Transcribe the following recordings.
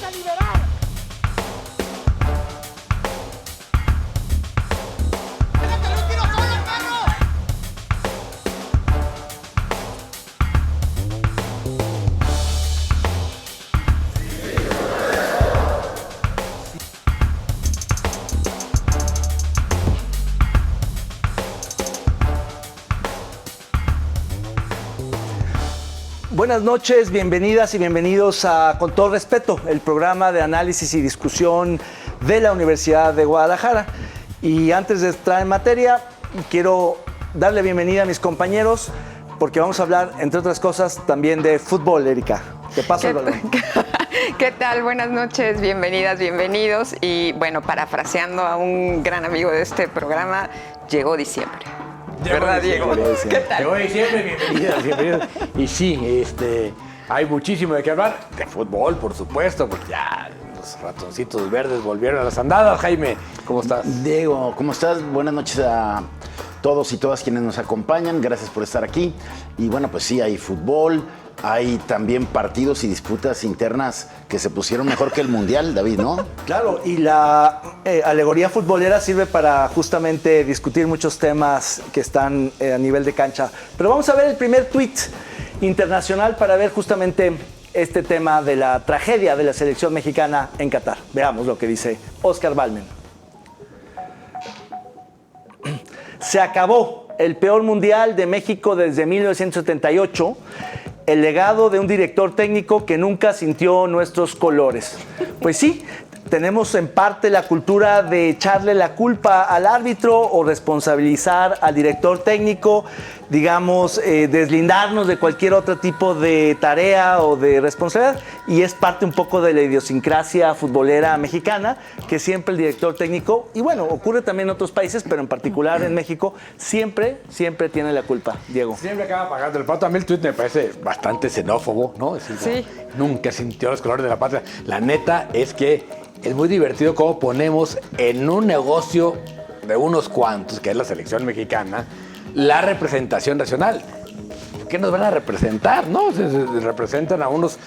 a liberar. ¡Déjate un tiro solo, perro! Buenas noches, bienvenidas y bienvenidos a Con todo respeto, el programa de análisis y discusión de la Universidad de Guadalajara. Y antes de entrar en materia, quiero darle bienvenida a mis compañeros porque vamos a hablar, entre otras cosas, también de fútbol, Erika. Te paso el balón. ¿Qué tal? Buenas noches, bienvenidas, bienvenidos. Y bueno, parafraseando a un gran amigo de este programa, llegó diciembre. ¿Verdad, Diego? ¿Qué tal? Llegó diciembre, bienvenidos. Y sí, hay muchísimo de qué hablar. De fútbol, por supuesto, porque ya los ratoncitos verdes volvieron a las andadas. Jaime, ¿cómo estás? Diego, ¿cómo estás? Buenas noches a todos y todas quienes nos acompañan. Gracias por estar aquí. Y bueno, pues sí, hay fútbol. Hay también partidos y disputas internas que se pusieron mejor que el Mundial, David, ¿no? Claro, y la alegoría futbolera sirve para justamente discutir muchos temas que están a nivel de cancha. Pero vamos a ver el primer tuit internacional para ver justamente este tema de la tragedia de la selección mexicana en Qatar. Veamos lo que dice Oscar Balmen. Se acabó el peor mundial de México desde 1978. El legado de un director técnico que nunca sintió nuestros colores. Pues sí, tenemos en parte la cultura de echarle la culpa al árbitro o responsabilizar al director técnico, digamos, deslindarnos de cualquier otro tipo de tarea o de responsabilidad. Y es parte un poco de la idiosincrasia futbolera mexicana, que siempre el director técnico, y bueno, ocurre también en otros países, pero en particular en México, siempre tiene la culpa. Diego. Siempre acaba pagando el pato. A mí el tuit me parece bastante xenófobo, ¿no? Es decir, Sí. Nunca sintió los colores de la patria. La neta es que es muy divertido cómo ponemos en un negocio de unos cuantos, que es la selección mexicana, la representación nacional. ¿Qué nos van a representar, no? Se representan a unos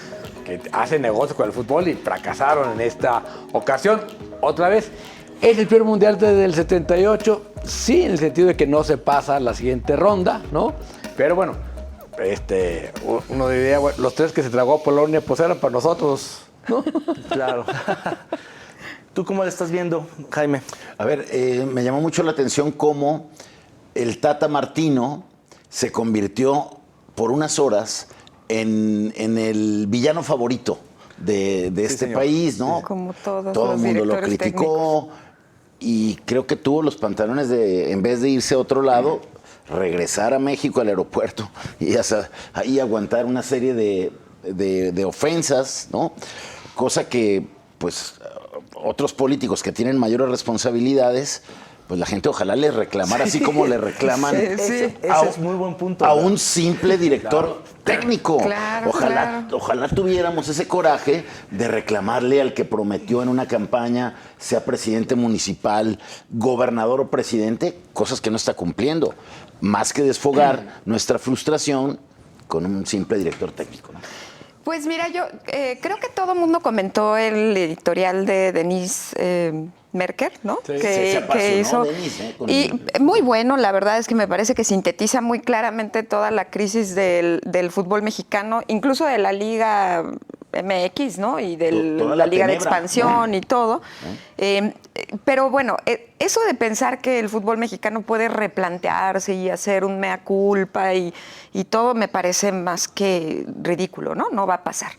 que hacen negocio con el fútbol y fracasaron en esta ocasión. Otra vez, es el peor mundial desde el 78, sí, en el sentido de que no se pasa a la siguiente ronda, ¿no? Pero bueno, uno diría, bueno, los tres que se tragó a Polonia, pues eran para nosotros, ¿no? Claro. ¿Tú cómo le estás viendo, Jaime? A ver, me llamó mucho la atención cómo el Tata Martino se convirtió por unas horas en el villano favorito de este señor. país, ¿no? Como todos Todo los el mundo lo directores criticó y creo que tuvo los pantalones de, en vez de irse a otro lado, regresar a México al aeropuerto y ahí aguantar una serie de ofensas, ¿no? Cosa que, pues, otros políticos que tienen mayores responsabilidades, pues la gente ojalá les reclamara así como le reclaman Ese es muy buen punto. a un simple director técnico. Claro, Ojalá tuviéramos ese coraje de reclamarle al que prometió en una campaña, sea presidente municipal, gobernador o presidente, cosas que no está cumpliendo. Más que desfogar nuestra frustración con un simple director técnico, ¿no? Pues mira, yo creo que todo el mundo comentó el editorial de Denise Merker, ¿no? Sí. Se apasionó que hizo. Denise, con Y muy bueno, la verdad es que me parece que sintetiza muy claramente toda la crisis del fútbol mexicano, incluso de la Liga MX, ¿no? Y de Toda la Liga de tenebra, Expansión ¿no? y todo. Pero bueno, eso de pensar que el fútbol mexicano puede replantearse y hacer un mea culpa y todo me parece más que ridículo, ¿no? No va a pasar.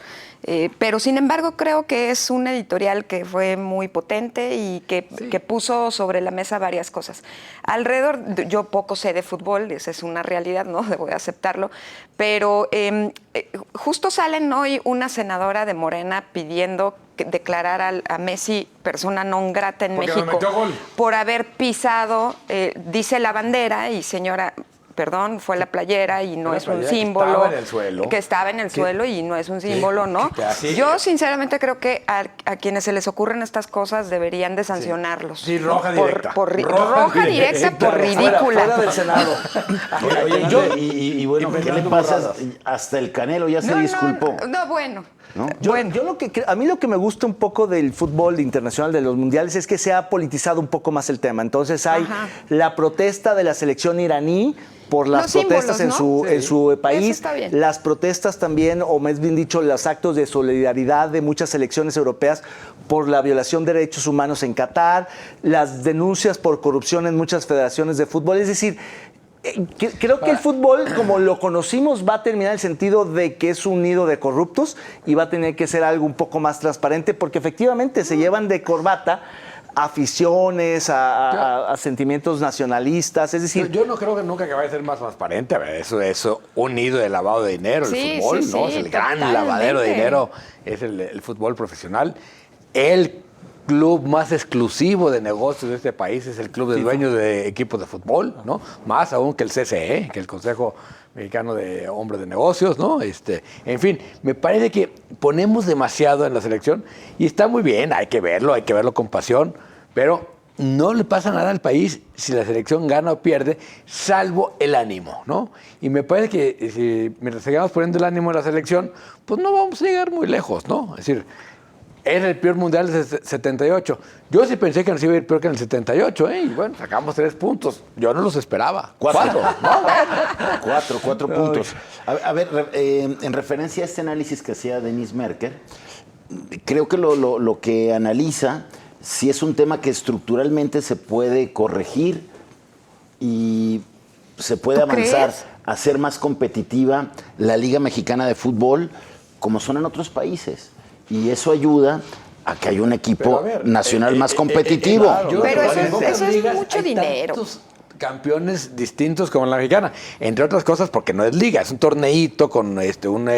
Pero sin embargo creo que es un editorial que fue muy potente y que puso sobre la mesa varias cosas. Alrededor, yo poco sé de fútbol, esa es una realidad, ¿no? Debo de aceptarlo, pero justo salen hoy una senadora de Morena pidiendo declarar a Messi persona non grata en Porque nos México metió gol. por haber pisado, dice la bandera, y señora, perdón, fue la playera y no La es un playera que símbolo. estaba en el suelo. Que estaba en el suelo y no es un símbolo, ¿no? que así- Yo sinceramente creo que a quienes se les ocurren estas cosas deberían de sancionarlos. Sí, roja ¿no? directa. Roja directa por ridícula. Fuera del Senado. Oye, y bueno, ¿qué le pasa? Hasta el Canelo ya se disculpó. No, bueno. ¿No? Yo a mí lo que me gusta un poco del fútbol internacional, de los mundiales, es que se ha politizado un poco más el tema. Entonces hay Ajá. la protesta de la selección iraní por las Los protestas símbolos, ¿no? en su país, Eso está bien. las protestas también, o más bien dicho, los actos de solidaridad de muchas selecciones europeas por la violación de derechos humanos en Qatar, las denuncias por corrupción en muchas federaciones de fútbol. Es decir, creo que el fútbol, como lo conocimos, va a terminar en el sentido de que es un nido de corruptos y va a tener que ser algo un poco más transparente, porque efectivamente se llevan de corbata aficiones, a sentimientos nacionalistas. Es decir, Yo no creo que nunca que vaya a ser más transparente. A ver, eso es un nido de lavado de dinero, Sí, el fútbol, sí, ¿no? sí, Es el gran totalmente. lavadero de dinero, es el fútbol profesional. El club más exclusivo de negocios de este país es el club de dueños de equipos de fútbol, ¿no? Más aún que el CCE, que el Consejo Mexicano de Hombres de Negocios, ¿no? En fin, me parece que ponemos demasiado en la selección y está muy bien, hay que verlo con pasión, pero no le pasa nada al país si la selección gana o pierde, salvo el ánimo, ¿no? Y me parece que si mientras sigamos poniendo el ánimo en la selección, pues no vamos a llegar muy lejos, ¿no? Es decir, era el peor mundial del 78. Yo sí pensé que nos iba a ir peor que en el 78, ¿eh? Y bueno, sacamos 3 puntos. Yo no los esperaba. 4. ¿No? 4 puntos. A ver, en referencia a este análisis que hacía Denise Merker, creo que lo que analiza, si es un tema que estructuralmente se puede corregir y se puede ¿Tú avanzar crees? a ser más competitiva la Liga Mexicana de Fútbol, como son en otros países. Y eso ayuda a que haya un Pero, equipo a ver, nacional más competitivo. claro, Pero eso en es- pocas eso es ligas mucho hay dinero. tantos campeones distintos como en la mexicana, entre otras cosas porque no es liga, es un torneito con un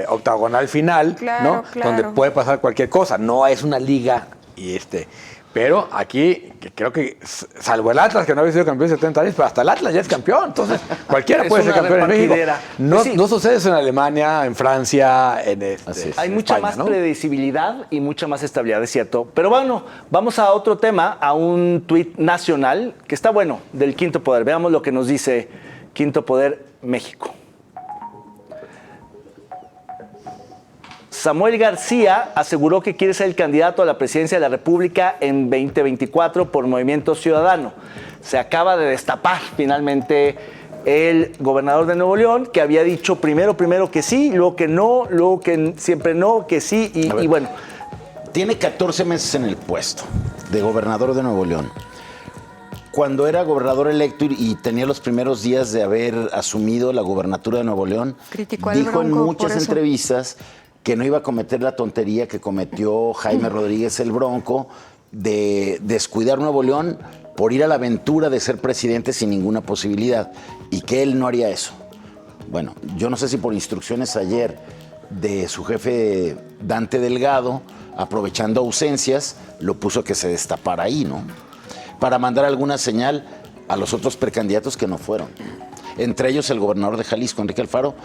octagonal final, Claro, ¿no? claro. Donde puede pasar cualquier cosa, no es una liga pero aquí que creo que salvo el Atlas que no había sido campeón en 70 años, pero hasta el Atlas ya es campeón, entonces cualquiera Es puede ser una campeón en México. repartidera. No, Sí. no sucede eso en Alemania, en Francia, Así es. hay mucha España, más ¿no? predecibilidad y mucha más estabilidad, es cierto. Pero bueno, vamos a otro tema, a un tuit nacional que está bueno, del Quinto Poder. Veamos lo que nos dice Quinto Poder México. Samuel García aseguró que quiere ser el candidato a la presidencia de la República en 2024 por Movimiento Ciudadano. Se acaba de destapar finalmente el gobernador de Nuevo León, que había dicho primero que sí, luego que no, luego que siempre no, que sí, A ver. y bueno. Tiene 14 meses en el puesto de gobernador de Nuevo León. Cuando era gobernador electo y tenía los primeros días de haber asumido la gobernatura de Nuevo León, Criticó al dijo en Bronco muchas por eso. entrevistas que no iba a cometer la tontería que cometió Jaime Rodríguez el Bronco de descuidar Nuevo León por ir a la aventura de ser presidente sin ninguna posibilidad y que él no haría eso. Bueno, yo no sé si por instrucciones ayer de su jefe Dante Delgado, aprovechando ausencias, lo puso que se destapara ahí, ¿no? Para mandar alguna señal a los otros precandidatos que no fueron. Entre ellos el gobernador de Jalisco, Enrique Alfaro,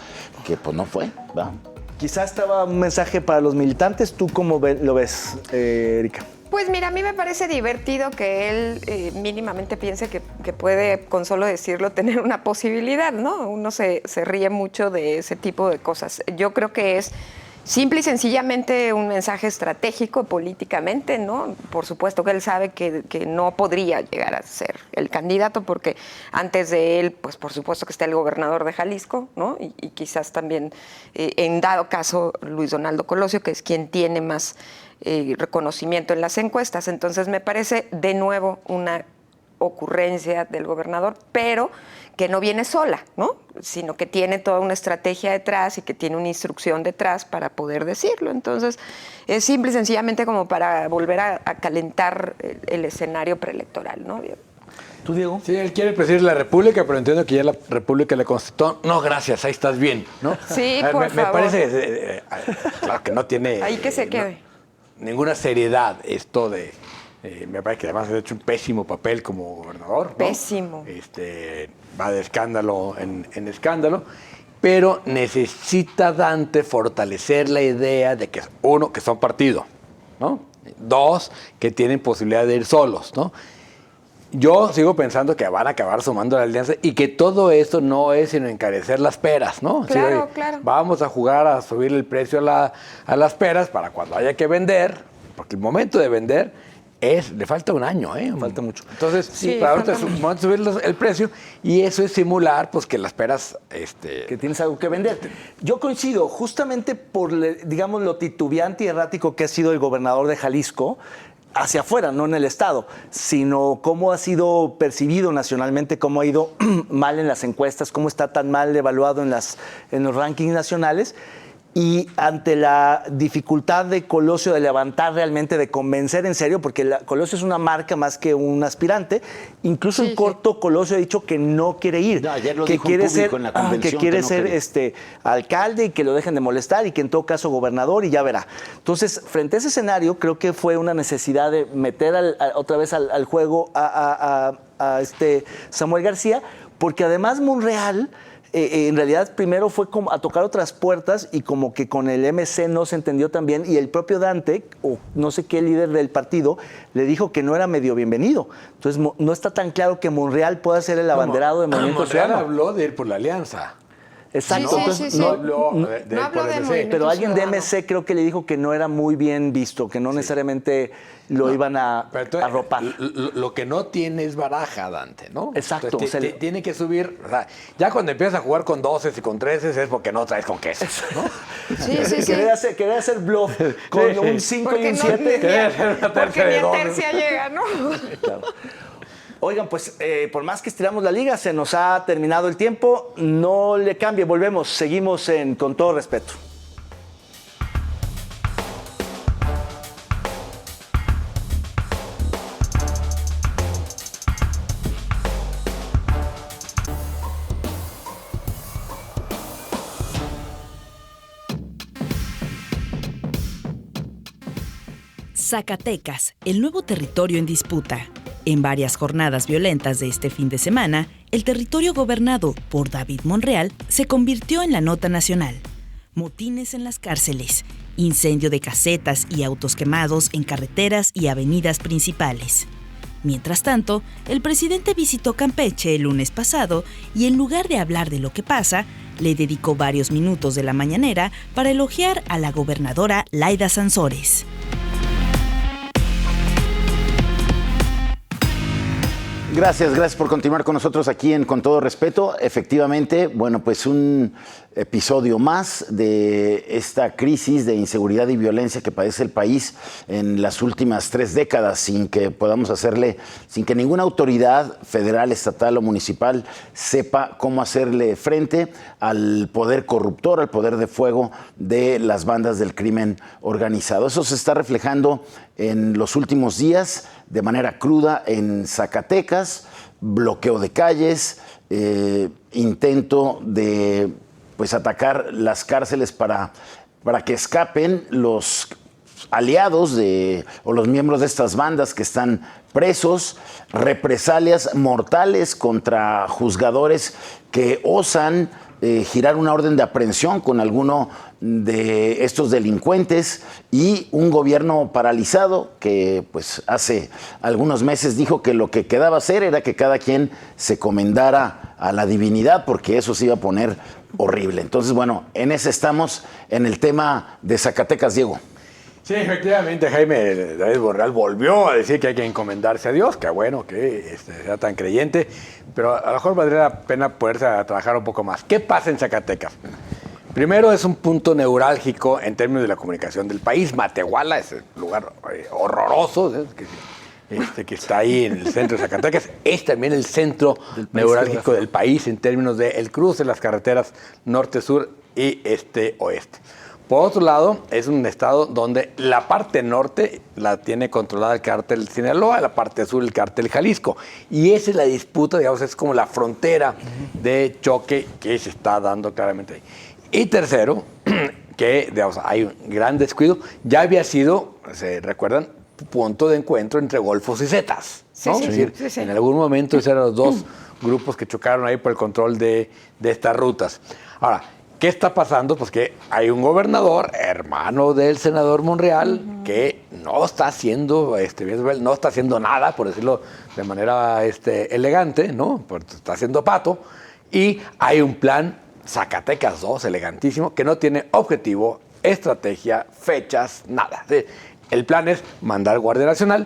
que pues no fue, ¿va? Quizá estaba un mensaje para los militantes. ¿Tú cómo lo ves, Erika? Pues mira, a mí me parece divertido que él mínimamente piense que puede, con solo decirlo, tener una posibilidad, ¿no? Uno se ríe mucho de ese tipo de cosas. Yo creo que es simple y sencillamente un mensaje estratégico políticamente, ¿no? Por supuesto que él sabe que no podría llegar a ser el candidato porque antes de él, pues por supuesto que está el gobernador de Jalisco, ¿no? Y quizás también, en dado caso, Luis Donaldo Colosio, que es quien tiene más reconocimiento en las encuestas. Entonces me parece de nuevo una ocurrencia del gobernador, pero que no viene sola, ¿no? Sino que tiene toda una estrategia detrás y que tiene una instrucción detrás para poder decirlo. Entonces, es simple y sencillamente como para volver a calentar el escenario preelectoral, ¿no? ¿Tú, Diego? Sí, él quiere presidir la República, pero entiendo que ya la República le constituyó. No, gracias, ahí estás bien, ¿no? Sí, A ver, por me favor. parece, claro que no tiene Ahí que se quede. ninguna seriedad esto de Me parece que además ha hecho un pésimo papel como gobernador, ¿no? Pésimo. Va de escándalo en escándalo, pero necesita Dante fortalecer la idea de que, uno, que son partido, ¿no? Dos, que tienen posibilidad de ir solos, ¿no? Yo sigo pensando que van a acabar sumando la alianza y que todo esto no es sino encarecer las peras, ¿no? Claro, Sí, claro. Vamos a jugar a subir el precio a las peras para cuando haya que vender, porque el momento de vender le falta un año, ¿eh? Falta mucho. Entonces, Sí, para ahorita es falta un momento de subir el precio y eso es simular, pues, que las peras, Que tienes algo que vender. Yo coincido, justamente por, digamos, lo titubeante y errático que ha sido el gobernador de Jalisco, hacia afuera, no en el Estado, sino cómo ha sido percibido nacionalmente, cómo ha ido mal en las encuestas, cómo está tan mal evaluado en los rankings nacionales. Y ante la dificultad de Colosio de levantar realmente, de convencer en serio, porque Colosio es una marca más que un aspirante, incluso en corto Colosio ha dicho que no quiere ir, No, ayer lo que dijo en quiere público ser, en la convención, que quiere que no ser quería. alcalde y que lo dejen de molestar y que en todo caso gobernador y ya verá. Entonces, frente a ese escenario, creo que fue una necesidad de meter otra vez al juego a Samuel García, porque además Monreal en realidad primero fue como a tocar otras puertas y como que con el MC no se entendió tan bien y el propio Dante, o no sé qué líder del partido, le dijo que no era medio bienvenido. Entonces no está tan claro que Monreal pueda ser el abanderado de Movimiento Monreal Ciudadano. habló de ir por la alianza. Exacto. Sí, sí, Entonces, sí, sí. No habló No por habló de MC. movimiento. pero alguien de Ciudadano. MC creo que le dijo que no era muy bien visto, que no necesariamente lo iban a Pero entonces, arropar. lo que no tiene es baraja, Dante, ¿no? Exacto, Entonces, o sea, tiene que subir. O sea, ya cuando empiezas a jugar con 12 y con 13 es porque no traes con queso, ¿no? Sí, sí, sí. Quería hacer bluff con un 5 y Porque un no, 7. Quería hacer una porque tercia ni de a dos. tercia llega, ¿no? Claro. Oigan, pues por más que estiramos la liga, se nos ha terminado el tiempo. No le cambie, volvemos, seguimos Con Todo Respeto. Zacatecas, el nuevo territorio en disputa. En varias jornadas violentas de este fin de semana, el territorio gobernado por David Monreal se convirtió en la nota nacional. Motines en las cárceles, incendio de casetas y autos quemados en carreteras y avenidas principales. Mientras tanto, el presidente visitó Campeche el lunes pasado y en lugar de hablar de lo que pasa, le dedicó varios minutos de la mañanera para elogiar a la gobernadora Laida Sansores. Gracias por continuar con nosotros aquí Con Todo Respeto. Efectivamente, bueno, pues un episodio más de esta crisis de inseguridad y violencia que padece el país en las últimas 3 décadas, sin que ninguna autoridad federal, estatal o municipal sepa cómo hacerle frente al poder corruptor, al poder de fuego de las bandas del crimen organizado. Eso se está reflejando en los últimos días de manera cruda en Zacatecas, bloqueo de calles, intento de atacar las cárceles para que escapen los aliados o los miembros de estas bandas que están presos, represalias mortales contra juzgadores que osan girar una orden de aprehensión con alguno de estos delincuentes y un gobierno paralizado que pues hace algunos meses dijo que lo que quedaba hacer era que cada quien se comendara a la divinidad porque eso se iba a poner horrible. Entonces, bueno, en ese estamos en el tema de Zacatecas, Diego. Sí, efectivamente, Jaime David Monreal volvió a decir que hay que encomendarse a Dios, que bueno que sea tan creyente, pero a lo mejor valdría la pena poderse a trabajar un poco más. ¿Qué pasa en Zacatecas? Primero, es un punto neurálgico en términos de la comunicación del país. Matehuala es un lugar horroroso, que está ahí en el centro de Zacatecas. Es también el centro neurálgico del país en términos del cruce de las carreteras norte-sur y este-oeste. Por otro lado, es un estado donde la parte norte la tiene controlada el cártel Sinaloa, la parte sur el cártel Jalisco. Y esa es la disputa, digamos, es como la frontera de choque que se está dando claramente ahí. Y tercero, que digamos, hay un gran descuido. Ya había sido, ¿se recuerdan?, punto de encuentro entre golfos y zetas, ¿no? Sí, Es decir, sí. en algún momento esos eran los dos grupos que chocaron ahí por el control de estas rutas. Ahora, ¿qué está pasando? Pues que hay un gobernador, hermano del senador Monreal, que no está haciendo, no está haciendo nada, por decirlo de manera elegante, ¿no? Está haciendo pato. Y hay un plan Zacatecas 2, elegantísimo, que no tiene objetivo, estrategia, fechas, nada. ¿Sí? El plan es mandar Guardia Nacional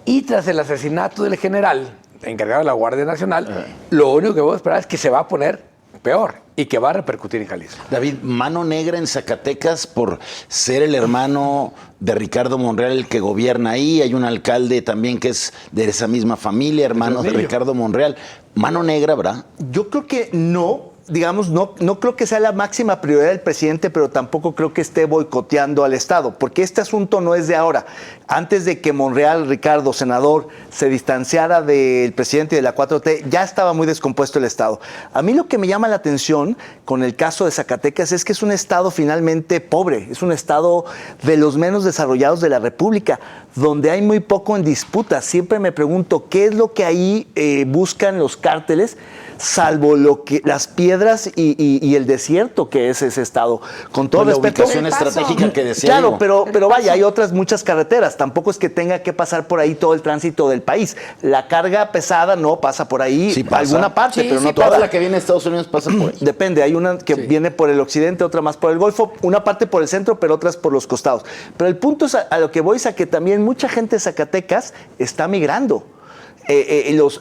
y tras el asesinato del general encargado de la Guardia Nacional, lo único que voy a esperar es que se va a poner peor y que va a repercutir en Jalisco. David, mano negra en Zacatecas por ser el hermano de Ricardo Monreal el que gobierna ahí. Hay un alcalde también que es de esa misma familia, hermano de Ricardo Monreal. Mano negra, ¿verdad? Yo creo que no, digamos, no creo que sea la máxima prioridad del presidente, pero tampoco creo que esté boicoteando al Estado, porque este asunto no es de ahora. Antes de que Monreal, Ricardo, senador, se distanciara del presidente y de la 4T, ya estaba muy descompuesto el Estado. A mí lo que me llama la atención con el caso de Zacatecas es que es un Estado finalmente pobre, es un Estado de los menos desarrollados de la República, donde hay muy poco en disputa. Siempre me pregunto, ¿qué es lo que ahí buscan los cárteles? Salvo las piedras y el desierto que es ese estado. Con todo Pues la respeto. ubicación estratégica que decía Claro, yo. pero vaya, hay otras muchas carreteras. Tampoco es que tenga que pasar por ahí todo el tránsito del país. La carga pesada no pasa por ahí, Sí pasa. alguna parte, pero no Toda toda. la que viene de Estados Unidos pasa por ahí. Depende, hay una que viene por el occidente, otra más por el Golfo, una parte por el centro, pero otras por los costados. Pero el punto es a lo que voy es a que también mucha gente de Zacatecas está migrando.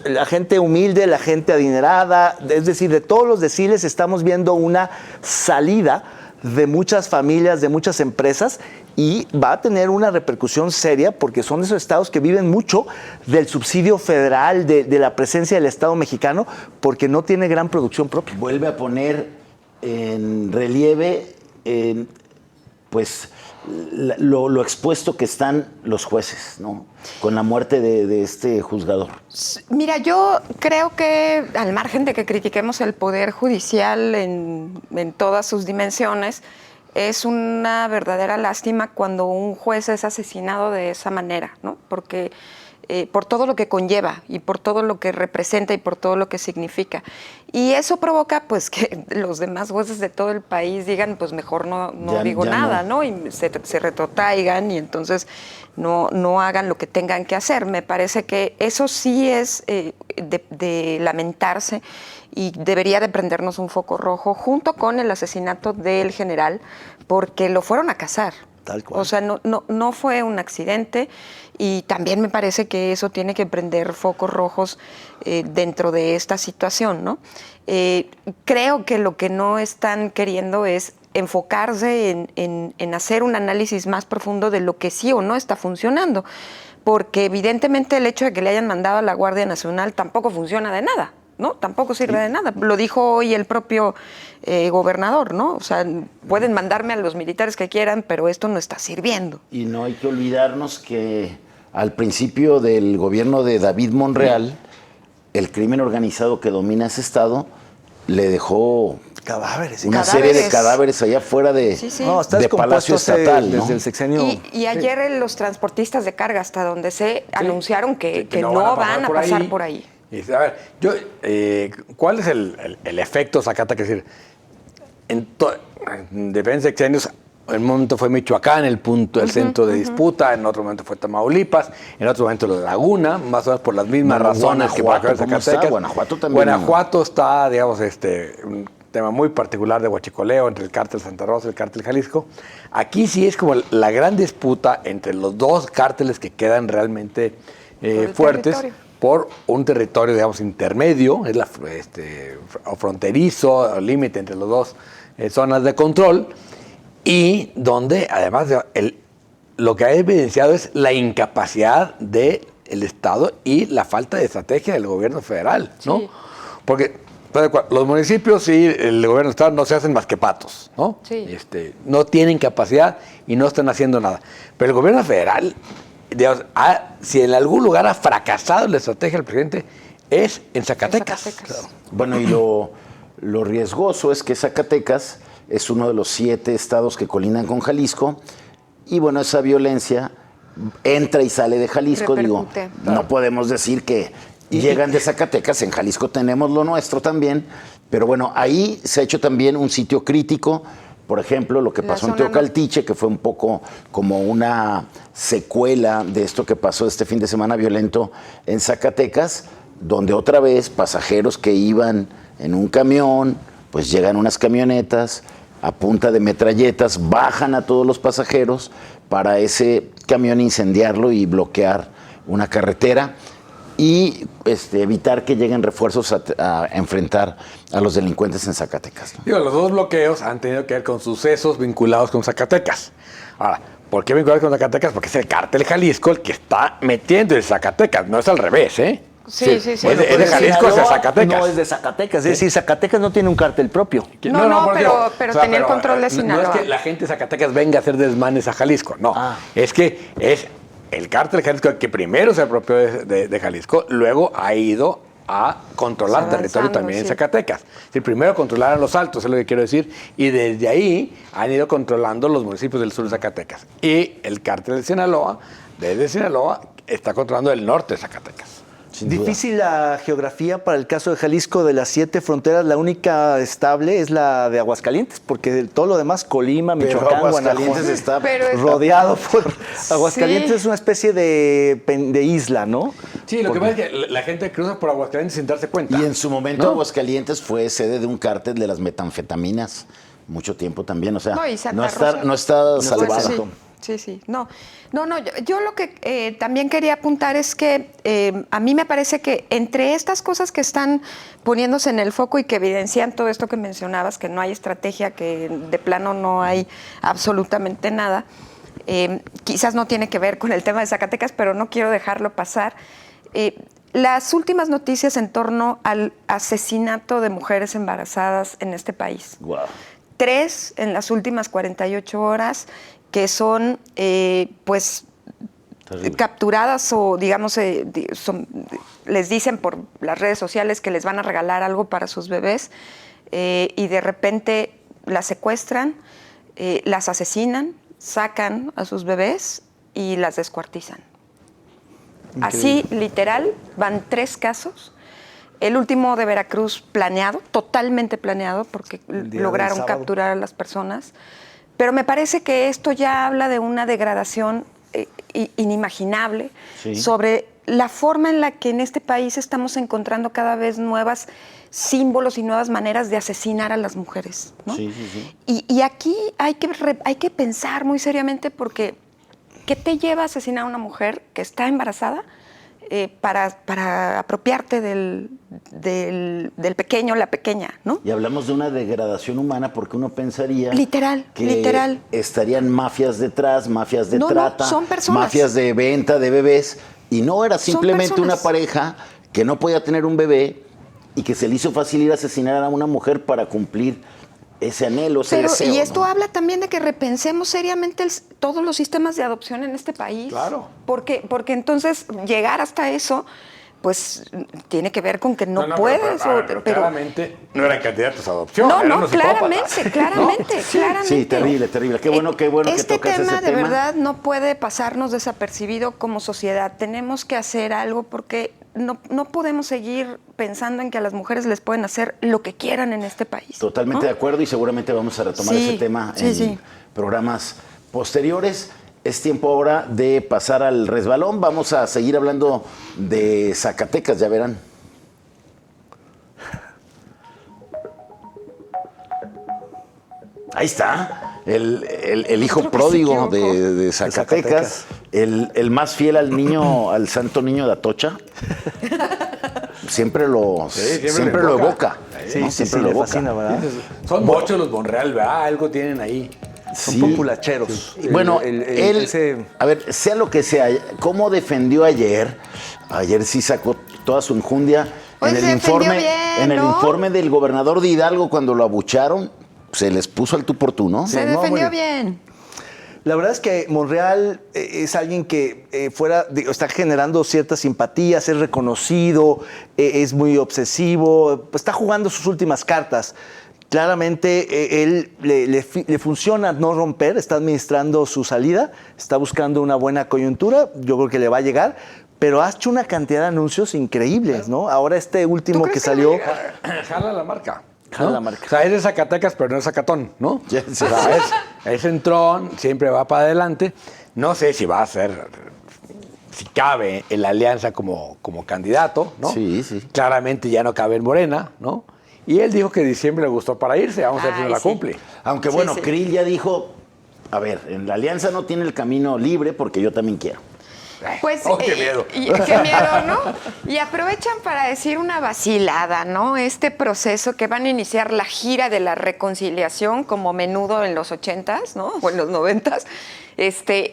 La gente humilde, la gente adinerada, es decir, de todos los deciles estamos viendo una salida de muchas familias, de muchas empresas, y va a tener una repercusión seria porque son esos estados que viven mucho del subsidio federal, de la presencia del Estado mexicano, porque no tiene gran producción propia. Vuelve a poner en relieve, pues, lo expuesto que están los jueces, ¿no? Con la muerte de este juzgador. Mira, yo creo que al margen de que critiquemos el Poder Judicial en todas sus dimensiones, es una verdadera lástima cuando un juez es asesinado de esa manera, ¿no? Porque por todo lo que conlleva y por todo lo que representa y por todo lo que significa. Y eso provoca pues que los demás jueces de todo el país digan pues mejor no digo nada, ¿no? Y se retrotraigan y entonces no hagan lo que tengan que hacer. Me parece que eso sí es de lamentarse y debería de prendernos un foco rojo junto con el asesinato del general, porque lo fueron a cazar. Tal cual. O sea, no fue un accidente, y también me parece que eso tiene que prender focos rojos dentro de esta situación, ¿no? Creo que lo que no están queriendo es enfocarse en hacer un análisis más profundo de lo que sí o no está funcionando, porque evidentemente el hecho de que le hayan mandado a la Guardia Nacional tampoco funciona de nada, ¿no? Tampoco sirve de nada. Lo dijo hoy el propio gobernador, ¿no? O sea, pueden mandarme a los militares que quieran, pero esto no está sirviendo. Y no hay que olvidarnos que al principio del gobierno de David Monreal, el crimen organizado que domina ese estado le dejó Cadáveres. una serie de cadáveres allá afuera de No, está de Palacio descompuesto Estatal, ¿no? desde el sexenio. Y ayer los transportistas de carga, hasta donde se anunciaron que Sí, no van a pasar por ahí. Y, a ver, ¿cuál es el efecto Zacatecas? Es decir, en diferentes sexenios, en un momento fue Michoacán el centro de disputa, en otro momento fue Tamaulipas, en otro momento la Laguna, más o menos por las mismas Bueno, razones que Guanajuato, para ¿cómo está? Zacatecas. Guanajuato también. Guanajuato está, digamos, un tema muy particular de huachicoleo entre el cártel Santa Rosa y el cártel Jalisco. Aquí sí es como la gran disputa entre los dos cárteles que quedan realmente fuertes. Territorio. Por un territorio, digamos, intermedio, es o fronterizo, o límite entre las dos zonas de control, y donde además lo que ha evidenciado es la incapacidad del Estado y la falta de estrategia del gobierno federal, ¿no? Sí. Porque los municipios y el gobierno Estado no se hacen más que patos, ¿no? Sí. No tienen capacidad y no están haciendo nada. Pero el gobierno federal, digamos, si en algún lugar ha fracasado la estrategia del presidente, es en Zacatecas. Claro. Bueno, y lo riesgoso es que Zacatecas es uno de los 7 estados que colindan con Jalisco, y bueno, esa violencia entra y sale de Jalisco. Digo, Repercute. no podemos decir que llegan de Zacatecas, en Jalisco tenemos lo nuestro también, pero bueno, ahí se ha hecho también un sitio crítico. Por ejemplo, lo que La pasó en zona Teocaltiche, que fue un poco como una secuela de esto que pasó este fin de semana violento en Zacatecas, donde otra vez pasajeros que iban en un camión, pues llegan unas camionetas a punta de metralletas, bajan a todos los pasajeros para ese camión incendiarlo y bloquear una carretera y evitar que lleguen refuerzos a enfrentar a los delincuentes en Zacatecas, ¿no? Digo, los dos bloqueos han tenido que ver con sucesos vinculados con Zacatecas. Ahora, ¿por qué vinculados con Zacatecas? Porque es el cártel Jalisco el que está metiendo en Zacatecas, no es al revés, ¿eh? Sí. Es de Jalisco hacia Sinaloa Zacatecas. No es de Zacatecas, es decir, Zacatecas no tiene un cártel propio. No, porque, pero tenía el control de Sinaloa. No es que la gente de Zacatecas venga a hacer desmanes a Jalisco, no. Ah. Es que es el cártel Jalisco el que primero se apropió de Jalisco, luego ha ido a controlar Avanzando, territorio también en sí. Zacatecas. Es decir, primero controlaron los altos, es lo que quiero decir, y desde ahí han ido controlando los municipios del sur de Zacatecas. Y el cártel de Sinaloa, desde Sinaloa, está controlando el norte de Zacatecas. Sin duda. Difícil la geografía para el caso de Jalisco. De las 7 fronteras, la única estable es la de Aguascalientes, porque todo lo demás, Colima, Pero Michoacán, Aguascalientes Guanajuato, está Pero es- rodeado por... Aguascalientes Sí. es una especie de isla, ¿no? Sí, lo que pasa es que la gente cruza por Aguascalientes sin darse cuenta. Y en su momento ¿No? Aguascalientes fue sede de un cártel de las metanfetaminas, mucho tiempo también, o sea, No, y Santa no está, Rosa. no está Pues salvado. sí. No, yo lo que también quería apuntar es que a mí me parece que entre estas cosas que están poniéndose en el foco y que evidencian todo esto que mencionabas, que no hay estrategia, que de plano no hay absolutamente nada, quizás no tiene que ver con el tema de Zacatecas, pero no quiero dejarlo pasar. Las últimas noticias en torno al asesinato de mujeres embarazadas en este país. Wow. 3 en las últimas 48 horas que son, pues, Terrible. capturadas o, digamos, les dicen por las redes sociales que les van a regalar algo para sus bebés y de repente las secuestran, las asesinan, sacan a sus bebés y las descuartizan. Así, literal, van 3 casos. El último de Veracruz planeado, totalmente planeado, porque El día lograron del sábado. capturar a las personas. Pero me parece que esto ya habla de una degradación inimaginable Sí. sobre la forma en la que en este país estamos encontrando cada vez nuevos símbolos y nuevas maneras de asesinar a las mujeres, ¿no? Sí, sí, sí. Y aquí hay que pensar muy seriamente porque ¿qué te lleva a asesinar a una mujer que está embarazada para apropiarte del pequeño o la pequeña, ¿no? Y hablamos de una degradación humana porque uno pensaría Literal, que literal. estarían mafias detrás, mafias de No, no, trata, son personas. mafias de venta de bebés, y no era simplemente personas. una pareja que no podía tener un bebé y que se le hizo fácil ir a asesinar a una mujer para cumplir ese anhelo, ese Pero, deseo. y esto ¿no? habla también de que repensemos seriamente todos los sistemas de adopción en este país. Claro. Porque entonces llegar hasta eso, pues tiene que ver con que no puedes. Pero claramente no eran candidatos a adopción. No, eran no, unos psicópatas. claramente. Sí, terrible, terrible. Qué bueno que Este tocas tema ese de tema. verdad no puede pasarnos desapercibido como sociedad. Tenemos que hacer algo porque no podemos seguir pensando en que a las mujeres les pueden hacer lo que quieran en este país. Totalmente ¿no? de acuerdo, y seguramente vamos a retomar Sí, ese tema sí, en sí. programas posteriores. Es tiempo ahora de pasar al resbalón. Vamos a seguir hablando de Zacatecas, ya verán. Ahí está, el hijo Creo que pródigo se equivocó. de Zacatecas, el más fiel al niño, al santo niño de Atocha. Siempre lo evoca. Sí, ¿no? sí, Siempre sí, lo le evoca. fascina, ¿verdad? Son muchos los Monreal, ¿verdad? Algo tienen ahí. Son Sí. populacheros. Y bueno, él, ese- a ver, sea lo que sea, ¿cómo defendió ayer? Ayer sí sacó toda su enjundia Pues en el defendió informe, bien, en el ¿no? informe del gobernador de Hidalgo cuando lo abucharon, se les puso al tú por tú, ¿no? Se no, defendió bueno. bien. La verdad es que Monreal es alguien que está generando ciertas simpatías, es reconocido, es muy obsesivo, pues está jugando sus últimas cartas. Claramente él le funciona no romper, está administrando su salida, está buscando una buena coyuntura, yo creo que le va a llegar, pero ha hecho una cantidad de anuncios increíbles, ¿no? Ahora este último que salió... Jala la marca. Jala ¿no? la marca. O sea, es de Zacatecas, pero no es Zacatón, ¿no? Ya, sí. O sea, es entrón, siempre va para adelante. No sé si va a ser, si cabe en la alianza como candidato, ¿no? Sí, sí. Claramente ya no cabe en Morena, ¿no? Y él dijo que diciembre le gustó para irse, vamos a ver si no la cumple. Aunque Sí, bueno, sí. Krill ya dijo, a ver, en la alianza no tiene el camino libre porque yo también quiero. Pues, Oh, qué miedo. Qué miedo, ¿no? Y aprovechan para decir una vacilada, ¿no? Este proceso que van a iniciar la gira de la reconciliación como menudo en los 80s, ¿no? O en los 90s.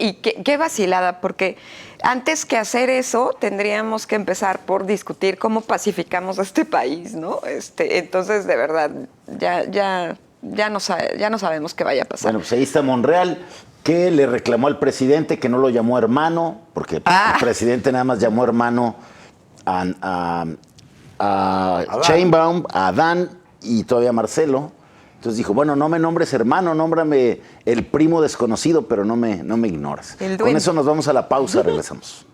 Y qué vacilada, porque antes que hacer eso, tendríamos que empezar por discutir cómo pacificamos a este país, ¿no? Entonces, de verdad, ya no sabemos qué vaya a pasar. Bueno, pues ahí está Monreal, que le reclamó al presidente que no lo llamó hermano, porque el presidente nada más llamó hermano a Sheinbaum, a Adán y todavía a Marcelo. Entonces dijo, bueno, no me nombres hermano, nómbrame el primo desconocido, pero no me ignoras. El Con dueño. eso nos vamos a la pausa, regresamos.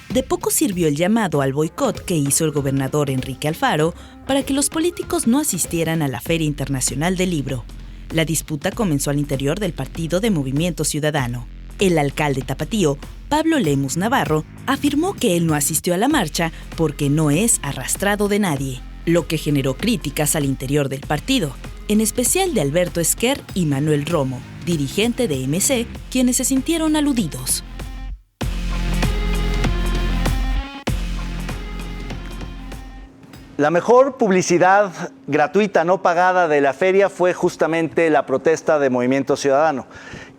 De poco sirvió el llamado al boicot que hizo el gobernador Enrique Alfaro para que los políticos no asistieran a la Feria Internacional del Libro. La disputa comenzó al interior del partido de Movimiento Ciudadano. El alcalde tapatío, Pablo Lemus Navarro, afirmó que él no asistió a la marcha porque no es arrastrado de nadie, lo que generó críticas al interior del partido, en especial de Alberto Esquer y Manuel Romo, dirigente de MC, quienes se sintieron aludidos. La mejor publicidad gratuita, no pagada de la feria fue justamente la protesta de Movimiento Ciudadano,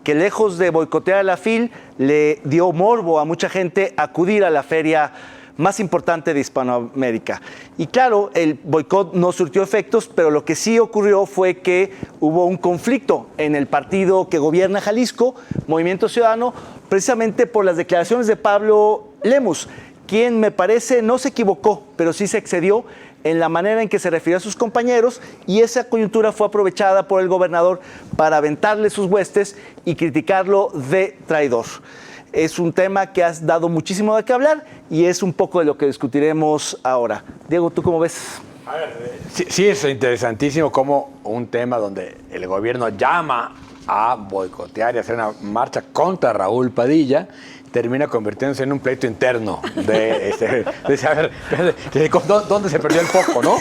que lejos de boicotear a la FIL, le dio morbo a mucha gente acudir a la feria más importante de Hispanoamérica. Y claro, el boicot no surtió efectos, pero lo que sí ocurrió fue que hubo un conflicto en el partido que gobierna Jalisco, Movimiento Ciudadano, precisamente por las declaraciones de Pablo Lemus, quien me parece no se equivocó, pero sí se excedió en la manera en que se refirió a sus compañeros, y esa coyuntura fue aprovechada por el gobernador para aventarle sus huestes y criticarlo de traidor. Es un tema que has dado muchísimo de qué hablar y es un poco de lo que discutiremos ahora. Diego, ¿tú cómo ves? A ver, sí es interesantísimo cómo un tema donde el gobierno llama a boicotear y hacer una marcha contra Raúl Padilla termina convirtiéndose en un pleito interno de saber dónde se perdió el foco, ¿no?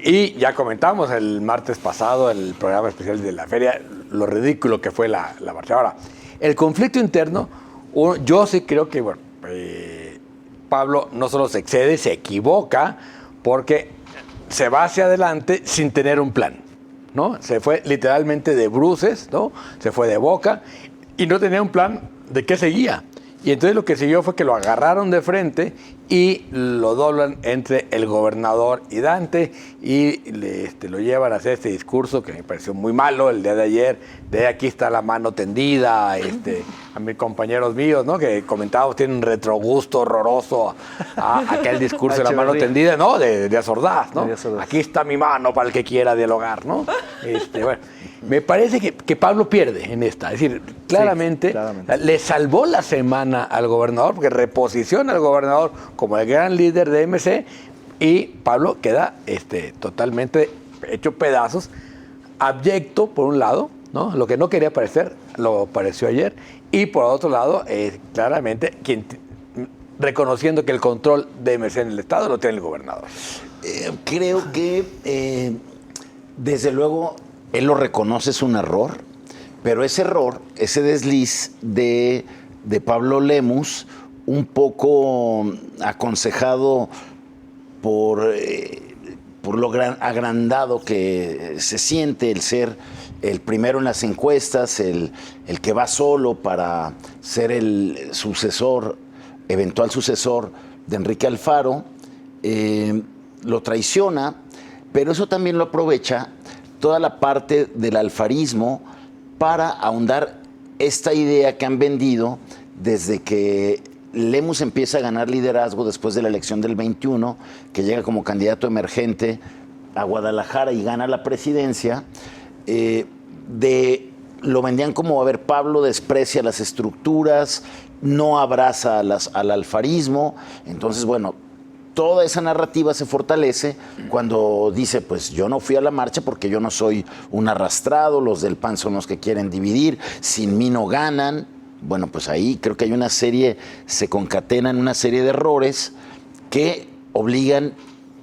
Y ya comentamos el martes pasado, el programa especial de la feria, lo ridículo que fue la marcha. Ahora, el conflicto interno, yo sí creo que, bueno, Pablo no solo se excede, se equivoca, porque se va hacia adelante sin tener un plan, ¿no? Se fue literalmente de bruces, ¿no? Se fue de boca y no tenía un plan de qué seguía. Y entonces lo que siguió fue que lo agarraron de frente y lo doblan entre el gobernador y Dante y lo llevan a hacer este discurso que me pareció muy malo el día de ayer, de aquí está la mano tendida, a mis compañeros míos, ¿no? Que comentábamos, tienen un retrogusto horroroso a aquel discurso de la mano tendida, ¿no? De Díaz Ordaz, ¿no? Aquí está mi mano para el que quiera dialogar, ¿no? Bueno, me parece que Pablo pierde en esta, es decir, claramente, le salvó la semana al gobernador, porque reposiciona al gobernador como el gran líder de MC, y Pablo queda totalmente hecho pedazos, abyecto por un lado, ¿no? Lo que no quería parecer, lo pareció ayer, y por otro lado, claramente, reconociendo que el control de MC en el Estado lo tiene el gobernador. Creo que, desde luego, él lo reconoce, es un error, pero ese error, ese desliz de Pablo Lemus, un poco aconsejado por lo agrandado que se siente el ser el primero en las encuestas, el que va solo para ser el sucesor, eventual sucesor de Enrique Alfaro, lo traiciona, pero eso también lo aprovecha toda la parte del alfarismo para ahondar esta idea que han vendido desde que Lemus empieza a ganar liderazgo después de la elección del 21, que llega como candidato emergente a Guadalajara y gana la presidencia. Lo vendían como, a ver, Pablo desprecia las estructuras, no abraza al alfarismo. Entonces, bueno, toda esa narrativa se fortalece cuando dice, pues yo no fui a la marcha porque yo no soy un arrastrado, los del PAN son los que quieren dividir, sin mí no ganan. Bueno, pues ahí creo que hay una serie, se concatenan una serie de errores que obligan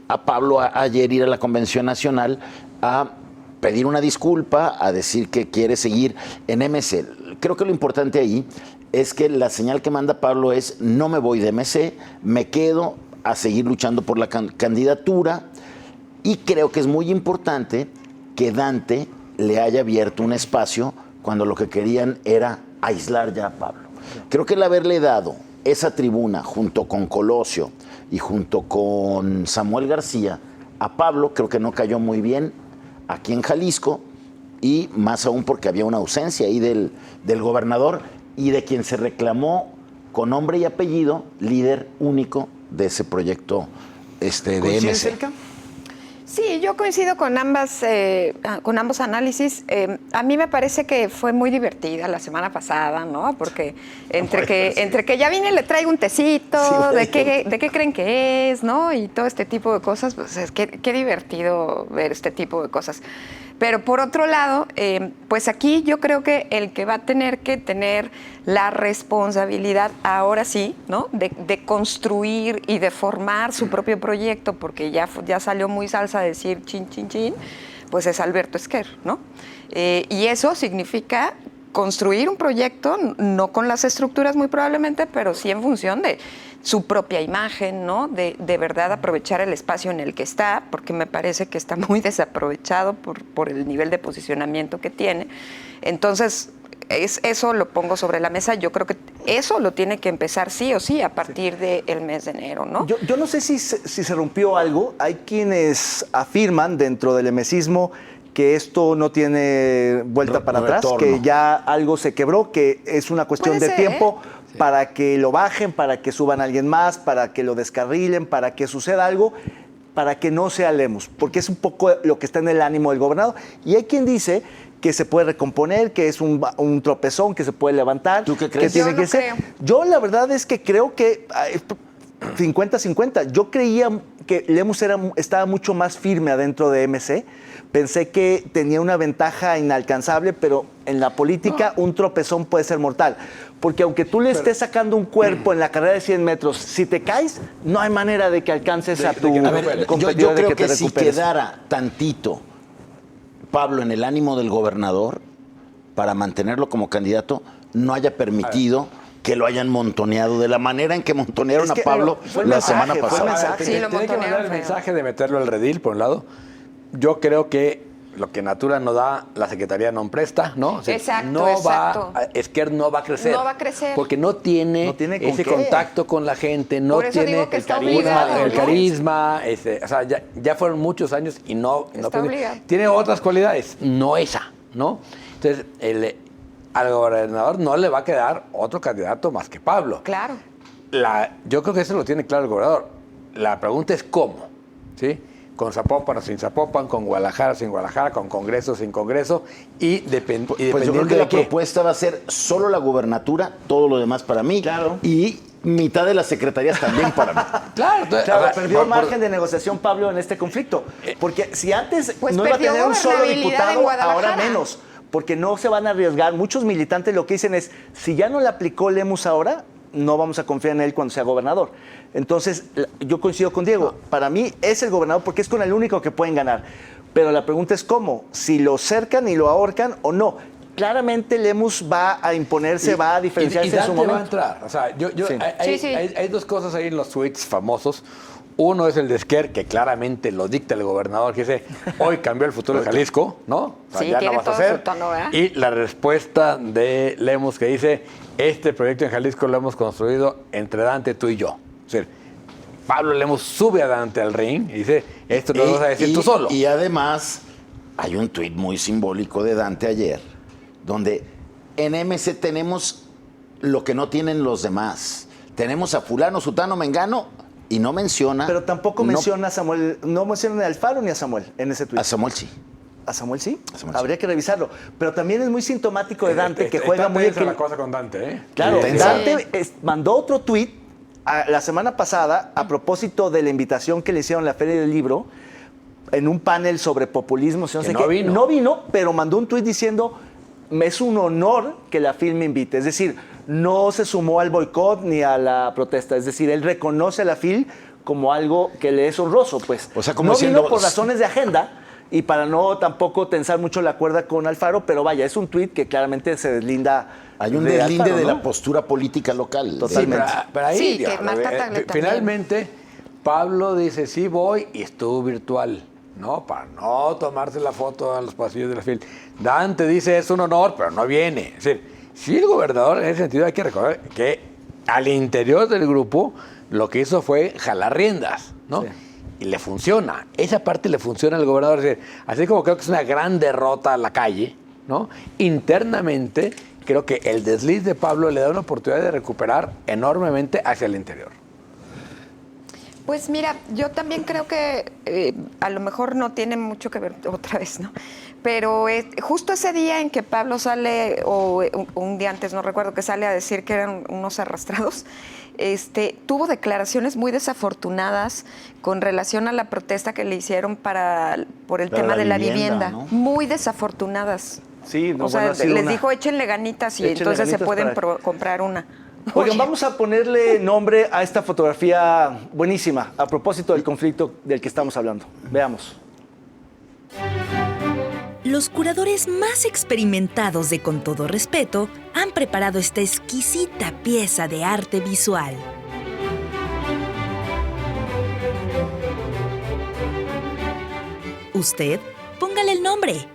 a Pablo ayer ir a la Convención Nacional a pedir una disculpa, a decir que quiere seguir en MC. Creo que lo importante ahí es que la señal que manda Pablo es: no me voy de MC, me quedo a seguir luchando por la candidatura. Y creo que es muy importante que Dante le haya abierto un espacio cuando lo que querían era aislar ya a Pablo. Creo que el haberle dado esa tribuna junto con Colosio y junto con Samuel García a Pablo, creo que no cayó muy bien aquí en Jalisco, y más aún porque había una ausencia ahí del gobernador y de quien se reclamó con nombre y apellido líder único de ese proyecto de ¿Coincides, MC. Elka? Sí, yo coincido con con ambos análisis. A mí me parece que fue muy divertida la semana pasada, ¿no? Porque entre que ya vine y le traigo un tecito, Sí, de qué creen que es, ¿no? Y todo este tipo de cosas, pues es que qué divertido ver este tipo de cosas. Pero por otro lado, pues aquí yo creo que el que va a tener que tener la responsabilidad, ahora sí, ¿no? De construir y de formar su propio proyecto, porque ya salió muy salsa decir chin, chin, chin, pues es Alberto Esquer, ¿no? Y eso significa construir un proyecto, no con las estructuras muy probablemente, pero sí en función de su propia imagen, ¿no? De verdad aprovechar el espacio en el que está, porque me parece que está muy desaprovechado por el nivel de posicionamiento que tiene. Entonces, eso lo pongo sobre la mesa. Yo creo que eso lo tiene que empezar sí o sí a partir del mes de enero, ¿no? Yo no sé si se rompió algo. Hay quienes afirman dentro del emesismo que esto no tiene vuelta para atrás, que ya algo se quebró, que es una cuestión de tiempo para que lo bajen, para que suban a alguien más, para que lo descarrilen, para que suceda algo, para que no sea Lemus, porque es un poco lo que está en el ánimo del gobernador. Y hay quien dice que se puede recomponer, que es un tropezón, que se puede levantar. ¿Tú qué crees? Que tiene Yo que no ser. creo. Yo la verdad es que creo que 50-50. Yo creía que Lemus estaba mucho más firme adentro de MC. Pensé que tenía una ventaja inalcanzable, pero en la política un tropezón puede ser mortal. Porque aunque tú le estés sacando un cuerpo en la carrera de 100 metros, si te caes, no hay manera de que alcances a tu A ver, competidor, yo de creo que te que si recuperes. quedara tantito Pablo en el ánimo del gobernador para mantenerlo como candidato, no haya permitido que lo hayan montoneado de la manera en que montonearon Es que a Pablo fue el la mensaje, semana fue el pasada. mensaje. Sí, lo Tiene que mandar montonearon el feo. mensaje de meterlo al redil, por un lado. Yo creo que lo que Natura no da, la Secretaría no presta, ¿no? O sea, Exacto, exacto. Esquer no va a crecer. No va a crecer. Porque no tiene con ese qué. contacto con la gente, no Por eso tiene digo que está obligado, el ¿no? carisma, o sea, ya fueron muchos años y no Está obligado. tiene otras cualidades, no esa, ¿no? Entonces, al gobernador no le va a quedar otro candidato más que Pablo. Claro. Yo creo que eso lo tiene claro el gobernador. La pregunta es cómo, ¿sí? Con Zapopan o sin Zapopan, con Guadalajara o sin Guadalajara, con Congreso o sin Congreso, y Pues yo dependiendo creo que de la qué. propuesta va a ser solo la gubernatura, todo lo demás para mí. Claro. Y mitad de las secretarías también para mí. Claro, entonces, Claro, a ver, perdió por- margen de negociación Pablo en este conflicto. Porque si antes Pues no iba a perdió tener un solo gobernabilidad en diputado, Guadalajara. ahora menos. Porque no se van a arriesgar. Muchos militantes lo que dicen es, si ya no le aplicó Lemus ahora, no vamos a confiar en él cuando sea gobernador. Entonces, yo coincido con Diego. Para mí es el gobernador porque es con el único que pueden ganar. Pero la pregunta es cómo. Si lo cercan y lo ahorcan o no. Claramente Lemus va a imponerse, va a diferenciarse y en su Dante va a momento. entrar. O sea, Sí. Sí. hay dos cosas ahí en los tweets famosos. Uno es el de Esquer, que claramente lo dicta el gobernador, que dice, hoy cambió el futuro de Jalisco, ¿no? O sea, Sí, ya no tiene vas a todo hacer. su tono, ¿verdad? Y la respuesta de Lemus que dice, este proyecto en Jalisco lo hemos construido entre Dante, tú y yo. Es decir, Pablo Lemos sube a Dante al ring y dice, esto no lo vas a decir tú solo. Y además, hay un tuit muy simbólico de Dante ayer, donde en MC tenemos lo que no tienen los demás. Tenemos a fulano, sutano, mengano, y no menciona... Pero tampoco menciona a Samuel, no menciona ni a Alfaro ni a Samuel en ese tuit. A Samuel sí. ¿A Samuel sí? A Samuel sí. Habría que revisarlo. Pero también es muy sintomático de Dante, que juega muy... Está la cosa con Dante, ¿eh? Claro, Sí. Dante mandó otro tuit la semana pasada a propósito de la invitación que le hicieron a la Feria del Libro en un panel sobre populismo. Que no vino. No vino, pero mandó un tuit diciendo, es un honor que la FIL me invite. Es decir, no se sumó al boicot ni a la protesta. Es decir, él reconoce a la FIL como algo que le es honroso, pues. O sea, como no diciendo- vino por razones de agenda y para no tampoco tensar mucho la cuerda con Alfaro, pero vaya, es un tuit que claramente se deslinda. Hay un de deslinde Alfaro, de ¿no? la postura política local. Totalmente. Sí, pero ahí, Sí, digamos, que Marta Tagle también. finalmente, Pablo dice, sí voy, y estuvo virtual, ¿no? Para no tomarse la foto en los pasillos de la FIL. Dante dice, es un honor, pero no viene. Es decir, sí, el gobernador, en ese sentido, hay que recordar que al interior del grupo lo que hizo fue jalar riendas, ¿no? Sí. Y le funciona. Esa parte le funciona al gobernador. Es decir, así como creo que es una gran derrota a la calle, ¿no? Internamente, creo que el desliz de Pablo le da una oportunidad de recuperar enormemente hacia el interior. Pues mira, yo también creo que a lo mejor no tiene mucho que ver otra vez, ¿no? Pero justo ese día en que Pablo sale, o un día antes, no recuerdo, que sale a decir que eran unos arrastrados, tuvo declaraciones muy desafortunadas con relación a la protesta que le hicieron por el Para tema la de la vivienda, vivienda. ¿no? Muy desafortunadas. Sí, no, O sea, bueno, ha sido les una- dijo, échenle ganitas y Échenle entonces se ganitas pueden para- comprar una. Oigan, Oye, vamos a ponerle nombre a esta fotografía buenísima a propósito del conflicto del que estamos hablando. Veamos. Los curadores más experimentados de Con Todo Respeto han preparado esta exquisita pieza de arte visual. Usted, póngale el nombre.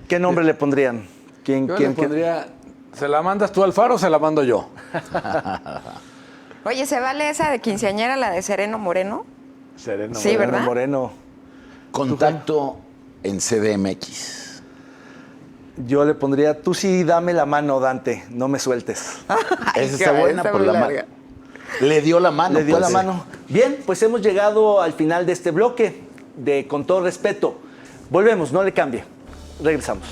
¿Qué nombre le pondrían? ¿Quién, Yo quién, le pondría, ¿se la mandas tú, Alfaro, o se la mando yo? oye, ¿se vale esa de quinceañera, la de Sereno Moreno? Sereno. Sí, ¿verdad? Moreno. Contacto en CDMX. Yo le pondría, tú sí dame la mano, Dante, no me sueltes. Esa está buena está por muy la mano. larga. Le dio la mano. Le dio pues. la mano. Bien, pues hemos llegado al final de este bloque de Con Todo Respeto. Volvemos, no le cambie. Regresamos.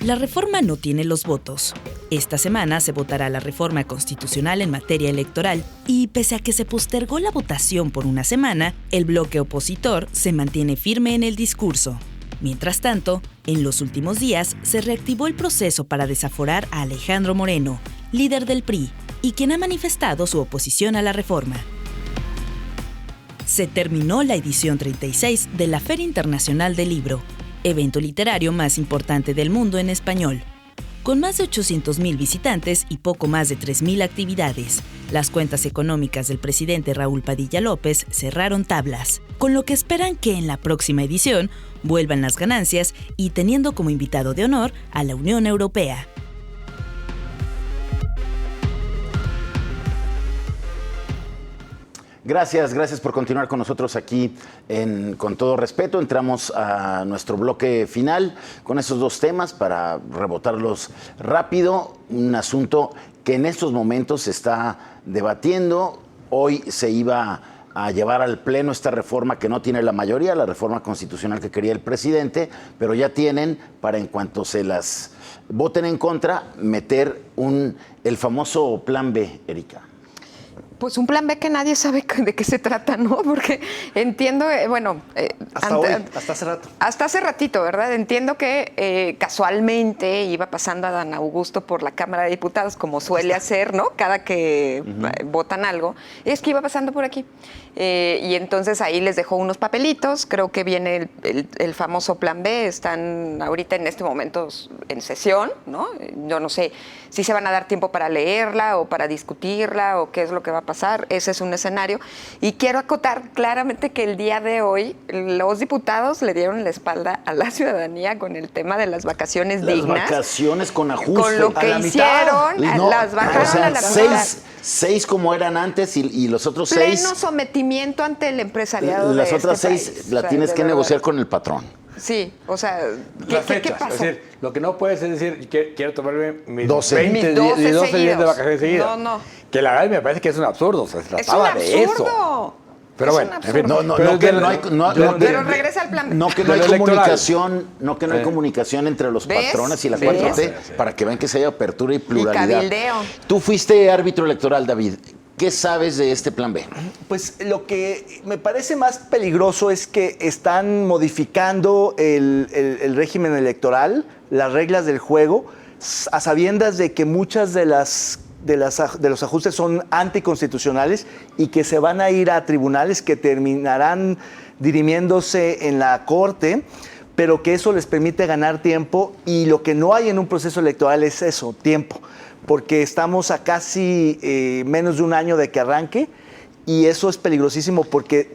La reforma no tiene los votos. Esta semana se votará la reforma constitucional en materia electoral y pese a que se postergó la votación por una semana, el bloque opositor se mantiene firme en el discurso. Mientras tanto, en los últimos días se reactivó el proceso para desaforar a Alejandro Moreno, líder del PRI, y quien ha manifestado su oposición a la reforma. Se terminó la edición 36 de la Feria Internacional del Libro, evento literario más importante del mundo en español. Con más de 800,000 visitantes y poco más de 3,000 actividades, las cuentas económicas del presidente Raúl Padilla López cerraron tablas, con lo que esperan que en la próxima edición vuelvan las ganancias y teniendo como invitado de honor a la Unión Europea. Gracias por continuar con nosotros aquí Con Todo Respeto. Entramos a nuestro bloque final con esos dos temas para rebotarlos rápido. Un asunto que en estos momentos se está debatiendo. Hoy se iba a llevar al Pleno esta reforma que no tiene la mayoría, la reforma constitucional que quería el presidente, pero ya tienen, para en cuanto se las voten en contra, meter el famoso Plan B, Erika. Pues un plan B que nadie sabe de qué se trata, ¿no? Porque entiendo, Hasta hoy, hasta hace rato. Hasta hace ratito, ¿verdad? Entiendo que casualmente iba pasando a Dan Augusto por la Cámara de Diputados, como suele hacer, ¿no? Cada que votan algo. Es que iba pasando por aquí. Y entonces ahí les dejó unos papelitos. Creo que viene el famoso plan B. Están ahorita en este momento en sesión, ¿no? Yo no sé si se van a dar tiempo para leerla o para discutirla o qué es lo que va a pasar. Ese es un escenario. Y quiero acotar claramente que el día de hoy los diputados le dieron la espalda a la ciudadanía con el tema de las vacaciones dignas. Las vacaciones con ajuste. Con lo que hicieron, las bajaron a la mitad. Seis como eran antes y los otros 6. Pleno sometimiento ante el empresariado Las de otras este 6 país. la O sea, tienes de que verdad. negociar con el patrón. Sí, o sea, Las ¿qué fechas. pasó? Es decir, lo que no puedes es decir, quiero tomarme mis 12. 20 Mis 12 días de seguidos. vacaciones seguidas. No. Que la verdad me parece que es un absurdo. Se Es un trataba de eso. absurdo. Pero Es bueno, un en fin. absurdo. No, Pero no, que del- no hay, no, del- no, Pero regresa al plan B. no, que no Del hay electoral. comunicación, no que no hay comunicación entre los ¿Ves? patrones y la ¿Ves? 4T para que vean que se haya apertura y pluralidad. cabildeo. Tú fuiste árbitro electoral, David. ¿Qué sabes de este plan B? Pues lo que me parece más peligroso es que están modificando el régimen electoral, las reglas del juego, a sabiendas de que muchas de los ajustes son anticonstitucionales y que se van a ir a tribunales que terminarán dirimiéndose en la Corte, pero que eso les permite ganar tiempo, y lo que no hay en un proceso electoral es eso, tiempo, porque estamos a casi menos de un año de que arranque, y eso es peligrosísimo porque